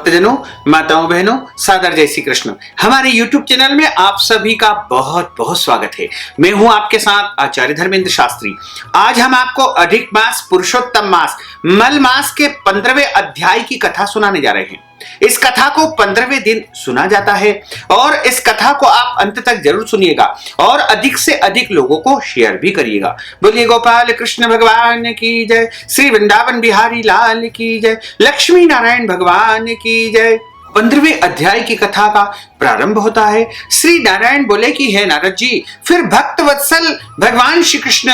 भक्तजनों, माताओं, बहनों, सादर जय श्री कृष्ण। हमारे YouTube चैनल में आप सभी का बहुत बहुत स्वागत है। मैं हूं आपके साथ आचार्य धर्मेंद्र शास्त्री। आज हम आपको अधिक मास पुरुषोत्तम मास मल मास के 15वें अध्याय की कथा सुनाने जा रहे हैं। इस कथा को 15वें दिन सुना जाता है और इस कथा को आप अंत तक जरूर सुनिएगा और अधिक से अधिक लोगों को शेयर भी करिएगा। बोलिए गोपाल कृष्ण भगवान की जय, श्री वृंदावन बिहारी लाल की जय, लक्ष्मी नारायण भगवान की जय। 15वें अध्याय की कथा का प्रारंभ होता है। श्री नारायण बोले कि हे नारद जी, फिर भक्त वत्सल भगवान श्री कृष्ण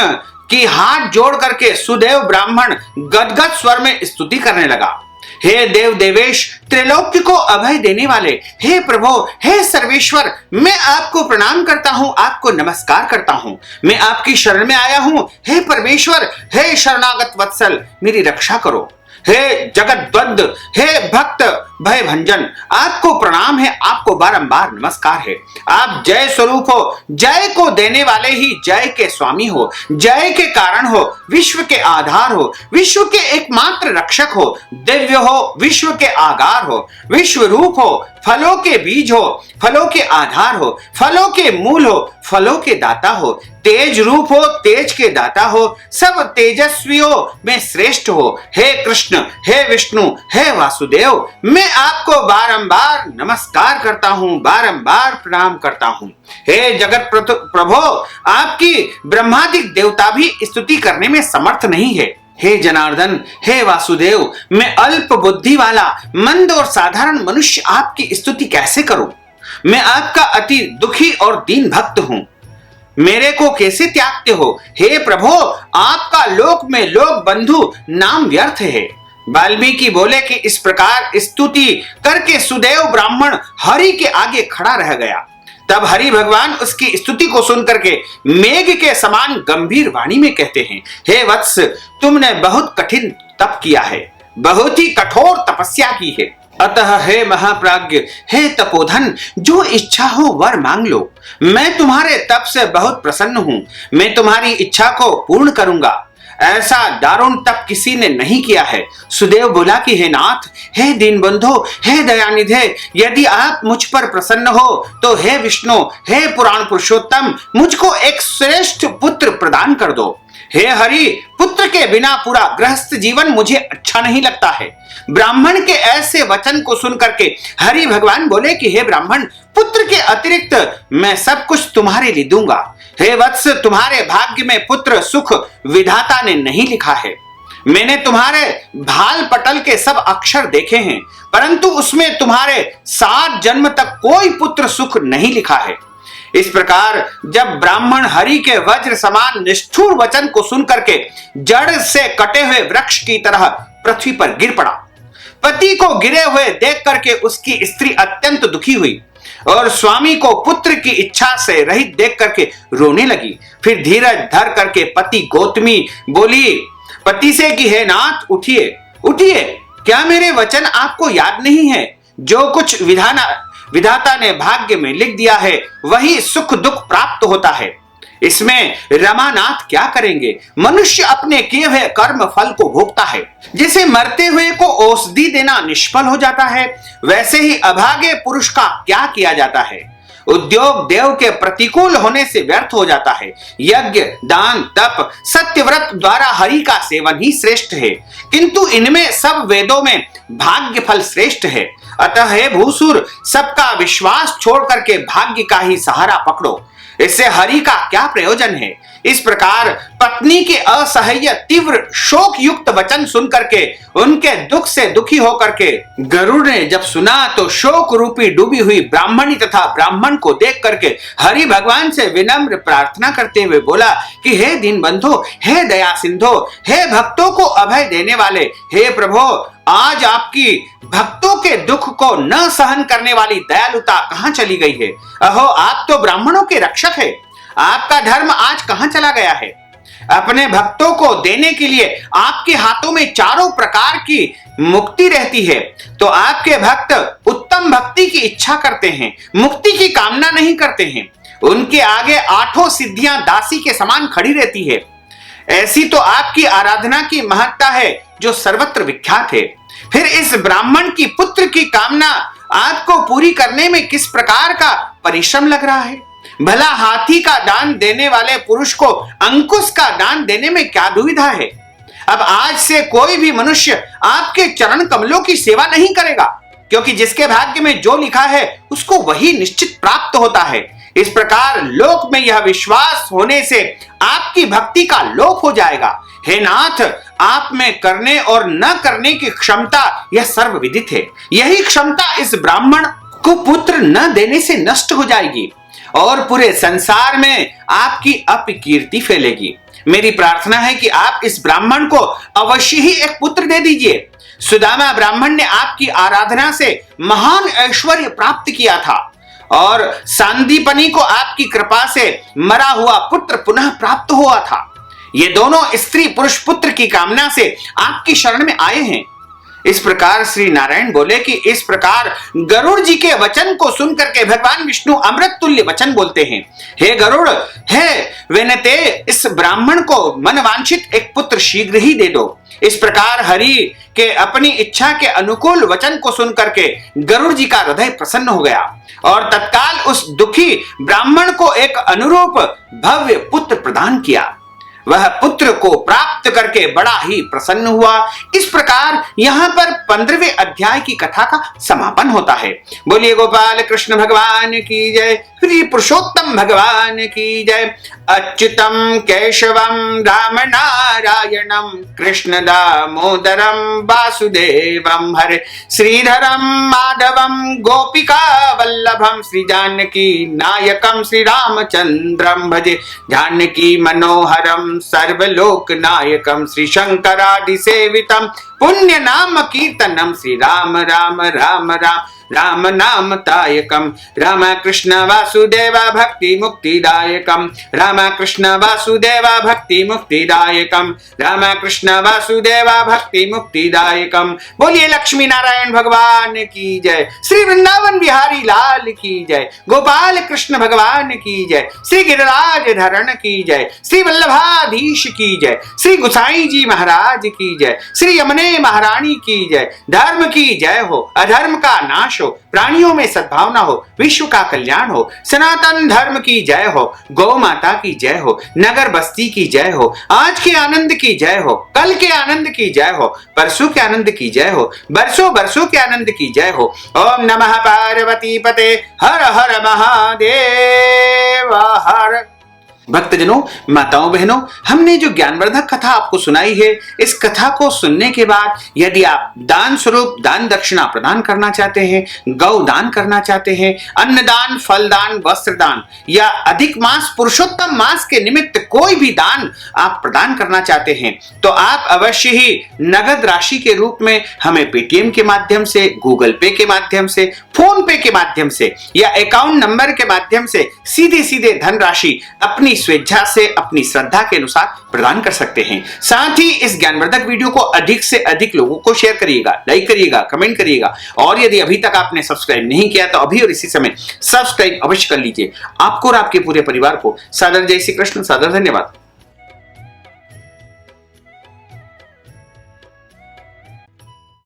की हाथ जोड़ करके सुदेव ब्राह्मण गदगद स्वर में स्तुति करने लगा। हे देव देवेश, त्रिलोक्य को अभय देने वाले, हे प्रभु, हे सर्वेश्वर, मैं आपको प्रणाम करता हूं, आपको नमस्कार करता हूं। मैं आपकी शरण में आया हूं। हे परमेश्वर, हे शरणागत वत्सल, मेरी रक्षा करो। हे जगद्वंद, हे भक्त भय भंजन, आपको प्रणाम है, आपको बारंबार नमस्कार है। आप जय स्वरूप हो, जय को देने वाले ही जय के स्वामी हो, जय के कारण हो, विश्व के आधार हो, विश्व के एकमात्र रक्षक हो, दिव्य हो, विश्व के आगार हो, विश्व रूप हो, फलों के बीज हो, फलों के आधार हो, फलों के मूल हो, फलों के दाता हो, तेज रूप हो, तेज के दाता हो, सब तेजस्वियों में श्रेष्ठ हो। हे कृष्ण, हे विष्णु, हे वासुदेव, मैं आपको बारंबार नमस्कार करता हूं, बारंबार प्रणाम करता हूं। हे जगत प्रभो, आपकी ब्रह्मादिक देवता भी स्तुति करने में समर्थ नहीं है। हे जनार्दन, हे वासुदेव, मैं अल्प बुद्धि वाला मंद और साधारण मनुष्य आपकी स्तुति कैसे करूं? मैं आपका अति दुखी और दीन भक्त हूं, मेरे को कैसे त्यागते हो? हे प्रभु, आपका लोक में लोक बंधु नाम व्यर्थ है। वाल्मीकि बोले कि इस प्रकार स्तुति करके सुदेव ब्राह्मण हरि के आगे खड़ा रह गया। तब हरि भगवान उसकी स्तुति को सुनकर के मेघ के समान गंभीर वाणी में कहते हैं, हे वत्स, तुमने बहुत कठिन तप किया है, बहुत ही कठोर तपस्या की है। अतः हे महाप्राज्ञ, हे तपोधन, जो इच्छा हो वर मांग लो। मैं तुम्हारे तप से बहुत प्रसन्न हूं, मैं तुम्हारी इच्छा को पूर्ण करूंगा। ऐसा दारुण तप किसी ने नहीं किया है। सुदेव बोला कि हे नाथ, हे दीनबंधो, हे दयानिधे, यदि आप मुझ पर प्रसन्न हो तो हे विष्णु, हे पुराण पुरुषोत्तम, मुझको एक श्रेष्ठ पुत्र प्रदान कर दो। हे हरि, पुत्र के बिना पूरा गृहस्थ जीवन मुझे अच्छा नहीं लगता है। ब्राह्मण के ऐसे वचन को सुनकर के हरि भगवान बोले कि हे ब्राह्मण, पुत्र के अतिरिक्त मैं सब कुछ तुम्हारे लिए दूंगा। हे वत्स, तुम्हारे भाग्य में पुत्र सुख विधाता ने नहीं लिखा है। मैंने तुम्हारे भाल पटल के सब अक्षर देखे हैं, परंतु उसमें तुम्हारे 7 जन्म तक कोई पुत्र सुख नहीं लिखा है। इस प्रकार जब ब्राह्मण हरि के वज्र समान निष्ठुर वचन को सुनकर के जड़ से कटे हुए वृक्ष की तरह पृथ्वी पर गिर पड़ा। पति को गिरे हुए देख करके उसकी स्त्री अत्यंत दुखी हुई और स्वामी को पुत्र की इच्छा से रहित देख करके रोने लगी। फिर धीरज धर करके पति गौतमी बोली पति से कि हे नाथ, उठिए उठिए, क्या मेरे वचन आपको याद नहीं है? जो कुछ विधाता ने भाग्य में लिख दिया है वही सुख दुख प्राप्त होता है। इसमें रमानाथ क्या करेंगे? मनुष्य अपने किए हुए कर्म फल को भोगता है। जिसे मरते हुए को औषधि देना निष्फल हो जाता है, वैसे ही अभागे पुरुष का क्या किया जाता है? उद्योग देव के प्रतिकूल होने से व्यर्थ हो जाता है। यज्ञ, दान, तप, सत्यव्रत द्वारा हरि का सेवन ही श्रेष्ठ है, किंतु इनमें सब वेदों में भाग्य फल श्रेष्ठ है। अतः हे भूसुर, सबका विश्वास छोड़ करके भाग्य का ही सहारा पकड़ो, इससे हरि का क्या प्रयोजन है? इस प्रकार पत्नी के असह्य तीव्र शोक युक्त वचन सुन करके उनके दुख से दुखी होकर के गरुड़ ने जब सुना तो शोक रूपी डूबी हुई ब्राह्मणी तथा ब्राह्मण को देख करके हरि भगवान से विनम्र प्रार्थना करते हुए बोला कि हे दीनबंधो, हे दया सिंधो, हे भक्तों को अभय देने वाले, हे प्रभु, आज आपकी भक्तों के दुख को न सहन करने वाली दयालुता कहां चली गई है? अहो, आप तो ब्राह्मणों के रक्षक है, आपका धर्म आज कहां चला गया है? अपने भक्तों को देने के लिए आपके हाथों में चारों प्रकार की मुक्ति रहती है, तो आपके भक्त उत्तम भक्ति की इच्छा करते हैं, मुक्ति की कामना नहीं करते हैं। उनके आगे 8 सिद्धियां दासी के समान खड़ी रहती है। ऐसी तो आपकी आराधना की महत्ता है जो सर्वत्र विख्यात है। फिर इस ब्राह्मण की पुत्र की कामना आपको पूरी करने में किस प्रकार का परिश्रम लग रहा है। भला हाथी का दान देने वाले पुरुष को अंकुश का दान देने में क्या दुविधा है। अब आज से कोई भी मनुष्य आपके चरण कमलों की सेवा नहीं करेगा, क्योंकि जिसके भाग्य में जो लिखा है उसको वही निश्चित प्राप्त होता है। इस प्रकार लोक में यह विश्वास होने से आपकी भक्ति का लोप हो जाएगा। हे नाथ, आप में करने और न करने की क्षमता यह सर्वविदित है। यही क्षमता इस ब्राह्मण को पुत्र न देने से नष्ट हो जाएगी और पूरे संसार में आपकी अपकीर्ति फैलेगी। मेरी प्रार्थना है कि आप इस ब्राह्मण को अवश्य ही एक पुत्र दे दीजिए। सुदामा ब्राह्मण ने आपकी आराधना से महान ऐश्वर्य प्राप्त किया था और सांदीपनी को आपकी कृपा से मरा हुआ पुत्र पुनः प्राप्त हुआ था। ये दोनों स्त्री पुरुष पुत्र की कामना से आपकी शरण में आए हैं। इस प्रकार श्री नारायण बोले कि इस प्रकार गरुड़ जी के वचन को सुनकर के भगवान विष्णु अमृत तुल्य वचन बोलते हैं। हे गरुड़, हे वेनते, इस ब्राह्मण को मनवांछित एक पुत्र शीघ्र ही दे दो। इस प्रकार हरि के अपनी इच्छा के अनुकूल वचन को सुनकर के गरुड़ जी का हृदय प्रसन्न हो गया और तत्काल उस दुखी ब्राह्मण को एक अनुरूप भव्य पुत्र प्रदान किया। वह पुत्र को प्राप्त करके बड़ा ही प्रसन्न हुआ। इस प्रकार यहाँ पर 15वें अध्याय की कथा का समापन होता है। बोलिए गोपाल कृष्ण भगवान की जय, श्री पुरुषोत्तम भगवान की जय। अच्युतम केशवम राम नारायणम कृष्ण दामोदरम वासुदेवम हरे श्रीधरम माधवम गोपिका वल्लभम श्री जानकी नायकम श्री रामचंद्रम भजे जानकी मनोहरम सर्वलोक नायकम श्री शंकरादि सेवितम पुण्य नाम कीर्तनम श्री राम राम राम राम राम नाम तायकम राम कृष्ण वासुदेव भक्ति मुक्तिदायकम राम कृष्ण वासुदेव भक्ति मुक्तिदायकम राम कृष्ण वासुदेव भक्ति मुक्तिदायकम। बोलिए लक्ष्मी नारायण भगवान की जय, श्री वृंदावन बिहारी लाल की जय, गोपाल कृष्ण भगवान की जय, श्री गिरिराज धरण की जय, श्री वल्लभाधीश की जय, श्री गुसाई जी महाराज की जय, श्री यमुने महारानी की जय। धर्म की जय हो, अधर्म का नाश हो, प्राणियों में सद्भावना हो, विश्व का कल्याण हो, सनातन धर्म की जय हो, गौ माता की जय हो, नगर बस्ती की जय हो, आज के आनंद की जय हो, कल के आनंद की जय हो, परसों के आनंद की जय हो, बरसों बरसों के आनंद की जय हो। ओम नमः पार्वती पते हर हर महादेव हर। भक्तजनों, माताओं बहनों, हमने जो ज्ञानवर्धक कथा आपको सुनाई है, इस कथा को सुनने के बाद यदि आप दान स्वरूप दान दक्षिणा प्रदान करना चाहते हैं, गौ दान करना चाहते हैं, अन्नदान, फलदान, वस्त्र दान या अधिक मास पुरुषोत्तम मास के निमित्त कोई भी दान आप प्रदान करना चाहते हैं, तो आप अवश्य ही नगद राशि के रूप में हमें पेटीएम के माध्यम से, गूगल पे के माध्यम से, फोन पे के माध्यम से या अकाउंट नंबर के माध्यम से सीधे सीधे धनराशि अपनी स्वेच्छा से, अपनी श्रद्धा के अनुसार प्रदान कर सकते हैं। साथ ही इस ज्ञानवर्धक वीडियो को अधिक से अधिक लोगों को शेयर करिएगा, लाइक करिएगा, कमेंट करिएगा और यदि अभी तक आपने सब्सक्राइब नहीं किया तो अभी और इसी समय सब्सक्राइब अवश्य कर लीजिए। आपको और आपके पूरे परिवार को सादर जय श्री कृष्ण, सादर धन्यवाद।